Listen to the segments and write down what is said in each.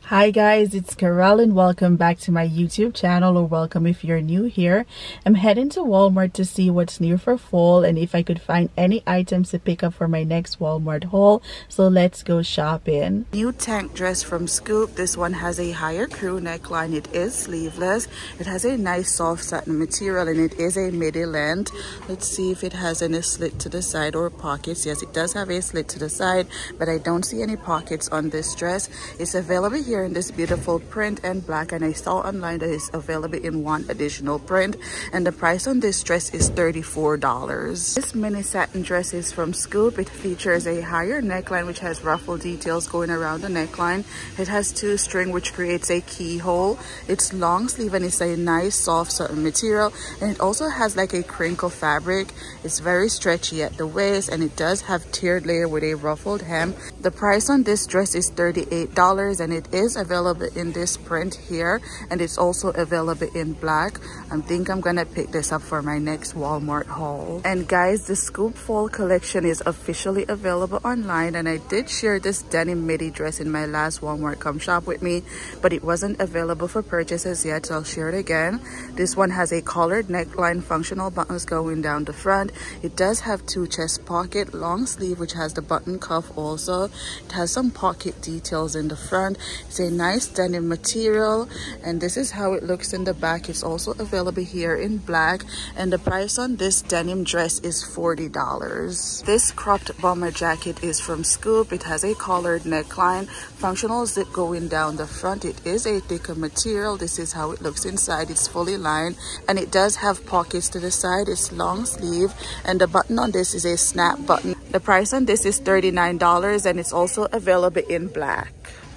Hi guys, it's Karelle and welcome back to my YouTube channel, or welcome if you're new here. I'm heading to Walmart to see what's new for fall and if I could find any items to pick up for my next Walmart haul. So let's go shopping. New tank dress from Scoop. This one has a higher crew neckline. It is sleeveless. It has a nice soft satin material and it is a midi length. Let's see if it has any slit to the side or pockets. Yes, it does have a slit to the side, but I don't see any pockets on this dress. It's available here in this beautiful print and black, and I saw online that it's available in one additional print, and the price on this dress is $34. This mini satin dress is from Scoop. It features a higher neckline which has ruffle details going around the neckline. It has two string which creates a keyhole. It's long sleeve and it's a nice soft satin material, and it also has like a crinkle fabric. It's very stretchy at the waist, and it does have tiered layer with a ruffled hem. The price on this dress is $38, and it is available in this print here, and it's also available in black. I think I'm gonna pick this up for my next Walmart haul. And guys, the Scoop fall collection is officially available online, and I did share this denim midi dress in my last Walmart Come Shop With Me, but it wasn't available for purchases yet, so I'll share it again. This one has a collared neckline, functional buttons going down the front. It does have two chest pocket, long sleeve which has the button cuff also. It has some pocket details in the front. It's a nice denim material, and this is how it looks in the back. It's also available here in black, and the price on this denim dress is $40. This cropped bomber jacket is from Scoop. It has a collared neckline, functional zip going down the front. It is a thicker material. This is how it looks inside. It's fully lined, and it does have pockets to the side. It's long sleeve, and the button on this is a snap button. The price on this is $39, and it's also available in black.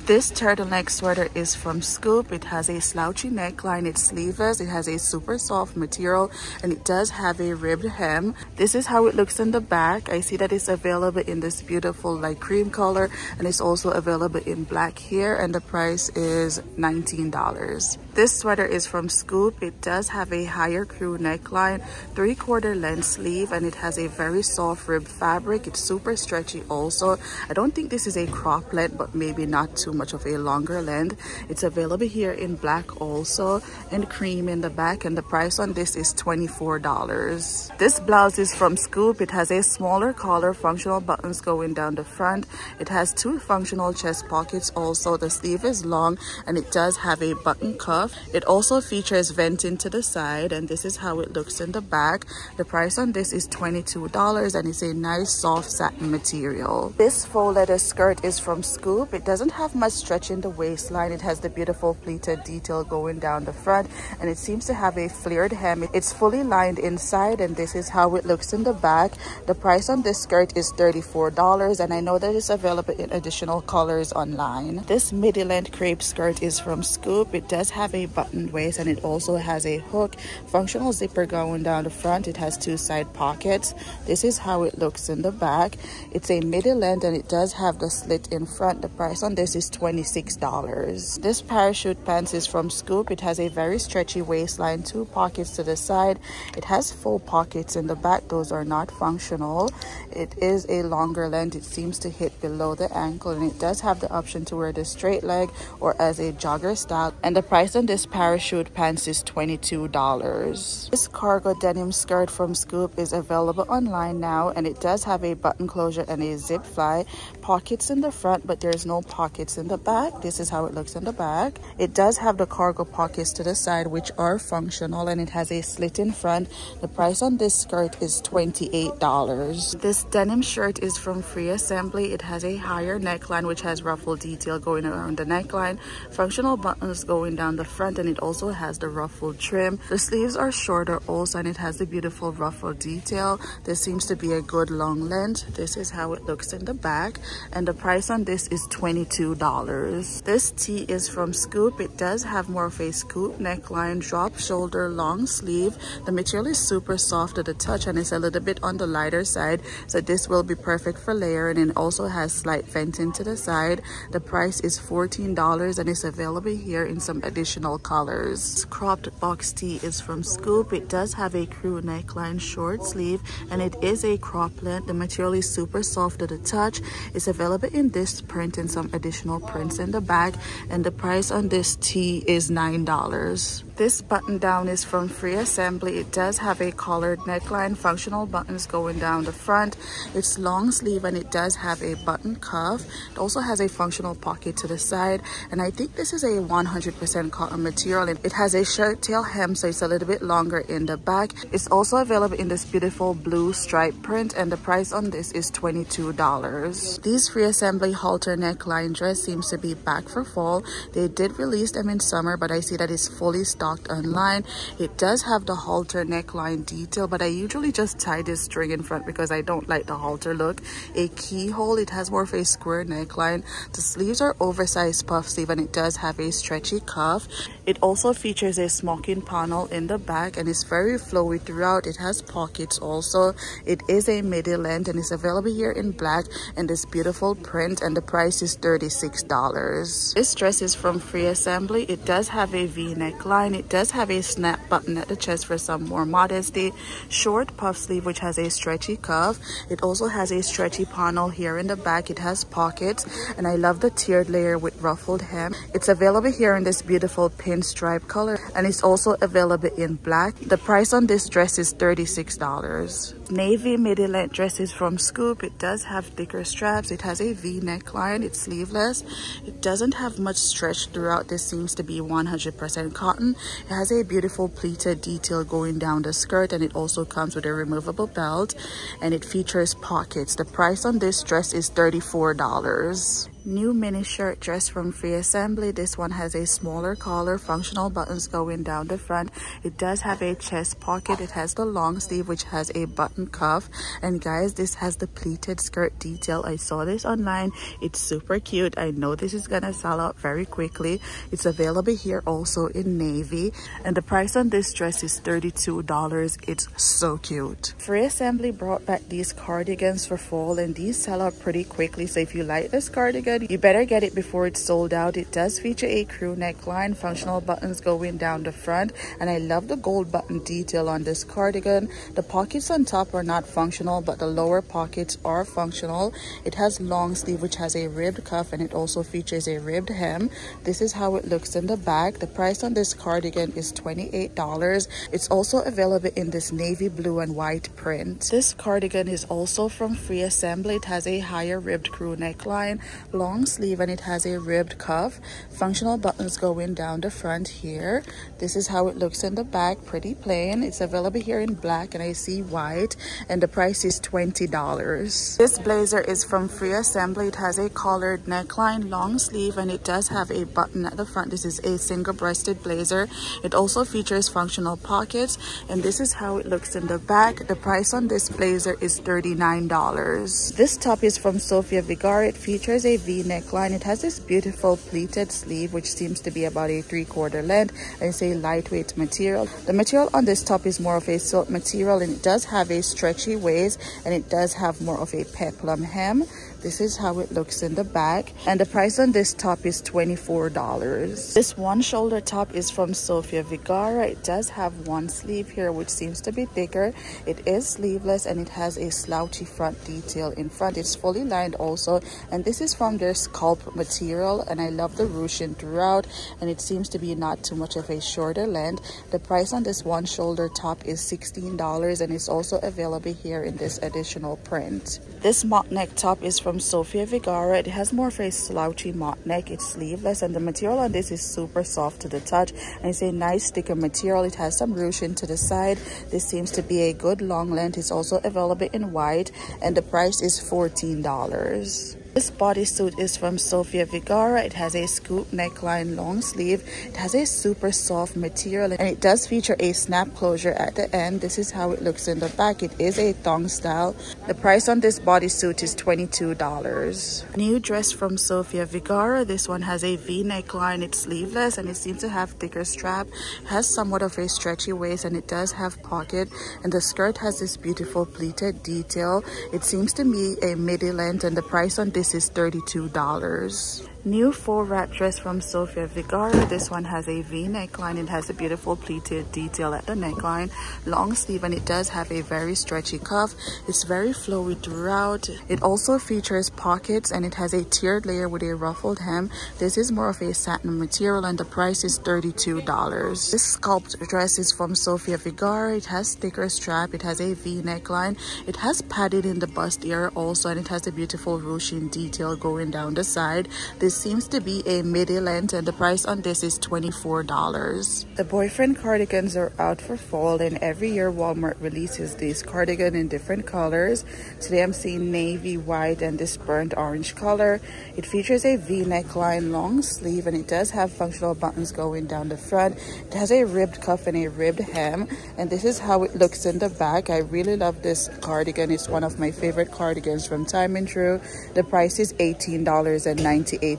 This turtleneck sweater is from Scoop. It has a slouchy neckline. It's sleeveless. It has a super soft material, and it does have a ribbed hem. This is how it looks in the back. I see that it's available in this beautiful light cream color, and it's also available in black here, and the price is $19. This sweater is from Scoop. It does have a higher crew neckline, 3/4 length sleeve, and it has a very soft rib fabric. It's super stretchy also. I don't think this is a crop length, but maybe not too much of a longer length. It's available here in black also, and cream in the back, and the price on this is $24. This blouse is from Scoop. It has a smaller collar, functional buttons going down the front. It has two functional chest pockets also. The sleeve is long, and it does have a button cuff. It also features venting to the side, and this is how it looks in the back. The price on this is $22, and it's a nice soft satin material. This faux leather skirt is from Scoop. It doesn't have much stretch in the waistline. It has the beautiful pleated detail going down the front, and it seems to have a flared hem. It's fully lined inside, and this is how it looks in the back. The price on this skirt is $34, and I know that it's available in additional colors online. This midi length crepe skirt is from Scoop. It does have a buttoned waist, and it also has a hook, functional zipper going down the front. It has two side pockets. This is how it looks in the back. It's a midi length, and it does have the slit in front. The price on this is $26. This parachute pants is from Scoop. It has a very stretchy waistline, two pockets to the side. It has full pockets in the back. Those are not functional. It is a longer length. It seems to hit below the ankle, and it does have the option to wear the straight leg or as a jogger style, and the price on this parachute pants is $22. This cargo denim skirt from Scoop is available online now, and it does have a button closure and a zip fly, pockets in the front, but there's no pockets in the back. This is how it looks in the back. It does have the cargo pockets to the side which are functional, and it has a slit in front. The price on this skirt is $28. This denim shirt is from Free Assembly. It has a higher neckline which has ruffled detail going around the neckline, functional buttons going down the front, and it also has the ruffled trim. The sleeves are shorter also, and it has the beautiful ruffled detail. This seems to be a good long length. This is how it looks in the back, and the price on this is $22. This tee is from Scoop. It does have more of a scoop neckline, drop shoulder, long sleeve. The material is super soft to the touch, and it's a little bit on the lighter side, so this will be perfect for layering, and it also has slight venting to the side. The price is $14, and it's available here in some additional additional colors. Cropped box tee is from Scoop. It does have a crew neckline, short sleeve, and it is a crop length. The material is super soft to the touch. It's available in this print and some additional prints in the back, and the price on this tee is $9. This button down is from Free Assembly. It does have a collared neckline, functional buttons going down the front. It's long sleeve and it does have a button cuff. It also has a functional pocket to the side, and I think this is a 100% cotton material. It has a shirt tail hem, so it's a little bit longer in the back. It's also available in this beautiful blue stripe print, and the price on this is $22. These Free Assembly halter neckline dress seems to be back for fall. They did release them in summer, but I see that it's fully stocked online. It does have the halter neckline detail, but I usually just tie this string in front because I don't like the halter look. A keyhole, it has more of a square neckline. The sleeves are oversized puff sleeve, and it does have a stretchy cuff. It also features a smoking panel in the back, and it's very flowy throughout. It has pockets also. It is a midi length, and it's available here in black and this beautiful print, and the price is $36. This dress is from Free Assembly. It does have a V neckline. It does have a snap button at the chest for some more modesty. Short puff sleeve which has a stretchy cuff. It also has a stretchy panel here in the back. It has pockets, and I love the tiered layer with ruffled hem. It's available here in this beautiful pinstripe color, and it's also available in black. The price on this dress is $36. Navy midi length dress is from Scoop. It does have thicker straps. It has a V neckline. It's sleeveless. It doesn't have much stretch throughout. This seems to be 100% cotton. It has a beautiful pleated detail going down the skirt, and it also comes with a removable belt, and it features pockets. The price on this dress is $34. New mini shirt dress from Free Assembly. This one has a smaller collar, functional buttons going down the front. It does have a chest pocket. It has the long sleeve which has a button cuff, and guys, this has the pleated skirt detail. I saw this online. It's super cute. I know this is gonna sell out very quickly. It's available here also in navy, and the price on this dress is $32. It's so cute. Free Assembly brought back these cardigans for fall, and these sell out pretty quickly, so if you like this cardigan, you better get it before it's sold out. It does feature a crew neckline, functional buttons going down the front, and I love the gold button detail on this cardigan. The pockets on top are not functional, but the lower pockets are functional. It has long sleeve which has a ribbed cuff, and it also features a ribbed hem. This is how it looks in the back. The price on this cardigan is $28. It's also available in this navy blue and white print. This cardigan is also from Free Assembly. It has a higher ribbed crew neckline, long sleeve, and it has a ribbed cuff. Functional buttons going down the front here. This is how it looks in the back, pretty plain. It's available here in black, and I see white, and the price is $20. This blazer is from Free Assembly. It has a collared neckline, long sleeve, and it does have a button at the front. This is a single-breasted blazer. It also features functional pockets, and this is how it looks in the back. The price on this blazer is $39. This top is from Sofia Vergara. It features a V neckline. It has this beautiful pleated sleeve which seems to be about a 3/4 length, and it's a lightweight material. The material on this top is more of a silk material, and it does have a stretchy waist, and it does have more of a peplum hem. This is how it looks in the back, and the price on this top is $24. This one shoulder top is from Sofia Vergara. It does have one sleeve here which seems to be thicker. It is sleeveless, and it has a slouchy front detail in front. It's fully lined also, and this is from their sculpt material, and I love the ruching throughout, and it seems to be not too much of a shorter length. The price on this one shoulder top is $16, and it's also available here in this additional print. This mock neck top is from Sofia Vergara. It has more of a slouchy mock neck. It's sleeveless, and the material on this is super soft to the touch, and it's a nice thicker material. It has some ruching to the side. This seems to be a good long length. It's also available in white, and the price is $14. This bodysuit is from Sofia Vergara. It has a scoop neckline, long sleeve. It has a super soft material, and it does feature a snap closure at the end. This is how it looks in the back. It is a thong style. The price on this bodysuit is $22. New dress from Sofia Vergara. This one has a V neckline. It's sleeveless, and it seems to have thicker strap. It has somewhat of a stretchy waist, and it does have pocket, and the skirt has this beautiful pleated detail. It seems to be a midi length, and the price on this is $32. New full wrap dress from Sofia Vergara. This one has a V neckline. It has a beautiful pleated detail at the neckline, long sleeve, and it does have a very stretchy cuff. It's very flowy throughout. It also features pockets and it has a tiered layer with a ruffled hem. This is more of a satin material and the price is $32. This sculpt dress is from Sofia Vergara. It has thicker strap. It has a V neckline. It has padded in the bust area also, and it has a beautiful ruching detail going down the side. This seems to be a midi length and the price on this is $24. The boyfriend cardigans are out for fall, and every year Walmart releases these cardigan in different colors. Today I'm seeing navy, white, and this burnt orange color. It features a V neckline, long sleeve, and it does have functional buttons going down the front. It has a ribbed cuff and a ribbed hem, and this is how it looks in the back. I really love this cardigan. It's one of my favorite cardigans from Time & Tru. The price is $18.98.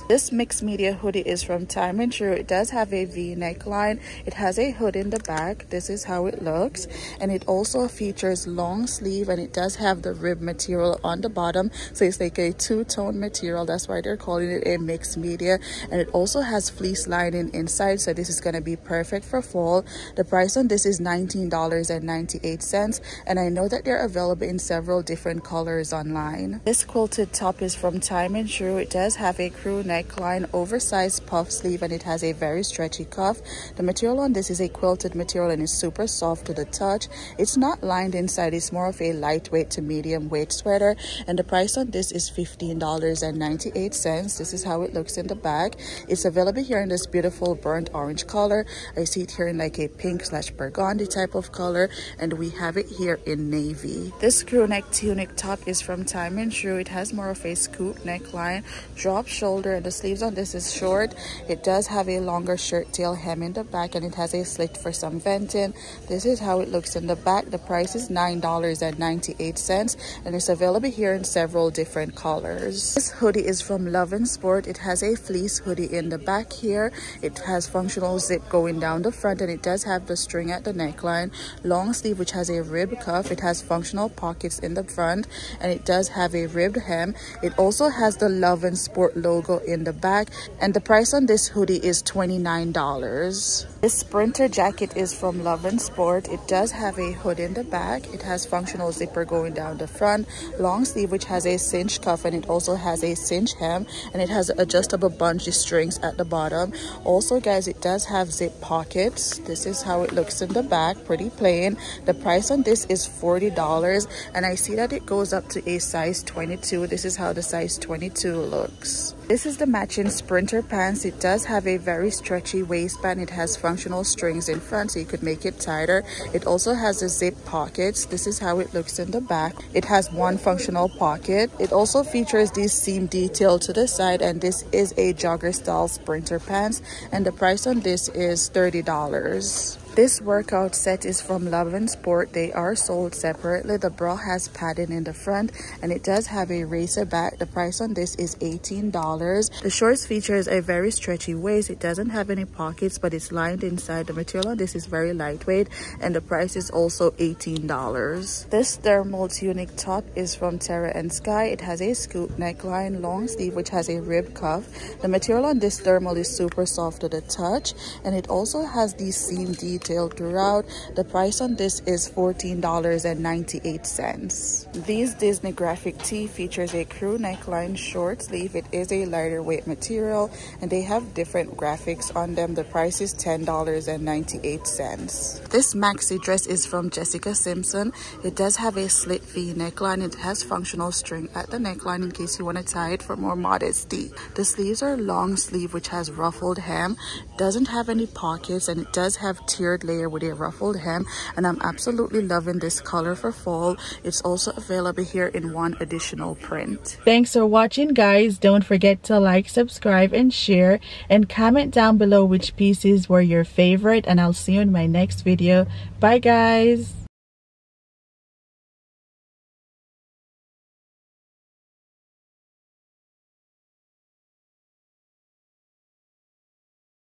This mixed media hoodie is from Time & Tru. It does have a V neckline. It has a hood in the back. This is how it looks, and it also features long sleeve, and it does have the rib material on the bottom, so it's like a two-tone material. That's why they're calling it a mixed media, and it also has fleece lining inside, so this is going to be perfect for fall. The price on this is $19.98, and I know that they're available in several different colors online. This quilted top is from Time & Tru. It does have a crew neckline, oversized puff sleeve, and it has a very stretchy cuff. The material on this is a quilted material and is super soft to the touch. It's not lined inside. It's more of a lightweight to medium weight sweater, and the price on this is $15.98. This is how it looks in the back. It's available here in this beautiful burnt orange color. I see it here in like a pink/burgundy type of color, and we have it here in navy. This crew neck tunic top is from Time & Tru. It has more of a scoop neckline, drop shoulder, and the sleeves on this is short. It does have a longer shirt tail hem in the back, and it has a slit for some venting. This is how it looks in the back. The price is $9.98, and it's available here in several different colors. This hoodie is from Love & Sport. It has a fleece hoodie in the back here. It has functional zip going down the front, and it does have the string at the neckline, long sleeve which has a rib cuff. It has functional pockets in the front, and it does have a ribbed hem. It also has the Love & Sport logo in the back, and the price on this hoodie is $29. This sprinter jacket is from Love & Sport. It does have a hood in the back. It has functional zipper going down the front, long sleeve which has a cinch cuff, and it also has a cinch hem, and it has adjustable bungee strings at the bottom. Also guys, it does have zip pockets. This is how it looks in the back, pretty plain. The price on this is $40, and I see that it goes up to a size 22. This is how the size 22 looks. This is the matching sprinter pants. It does have a very stretchy waistband. It has functional strings in front, so you could make it tighter. It also has the zip pockets. This is how it looks in the back. It has one functional pocket. It also features this seam detail to the side, and this is a jogger style sprinter pants, and the price on this is $30. This workout set is from Love & Sport. They are sold separately. The bra has padding in the front, and it does have a racer back. The price on this is $18. The shorts features a very stretchy waist. It doesn't have any pockets, but it's lined inside. The material on this is very lightweight, and the price is also $18. This thermal tunic top is from Terra & Sky. It has a scoop neckline, long sleeve which has a rib cuff. The material on this thermal is super soft to the touch, and it also has these seam details throughout. The price on this is $14.98. This Disney graphic tee features a crew neckline, short sleeve. It is a lighter weight material, and they have different graphics on them. The price is $10.98. This maxi dress is from Jessica Simpson. It does have a slit V neckline. It has functional string at the neckline in case you want to tie it for more modesty. The sleeves are long sleeve which has ruffled hem, doesn't have any pockets, and it does have tiered layer with a ruffled hem, and I'm absolutely loving this color for fall. It's also available here in one additional print. Thanks for watching guys. Don't forget to like, subscribe, and share, and comment down below which pieces were your favorite, and I'll see you in my next video. Bye guys.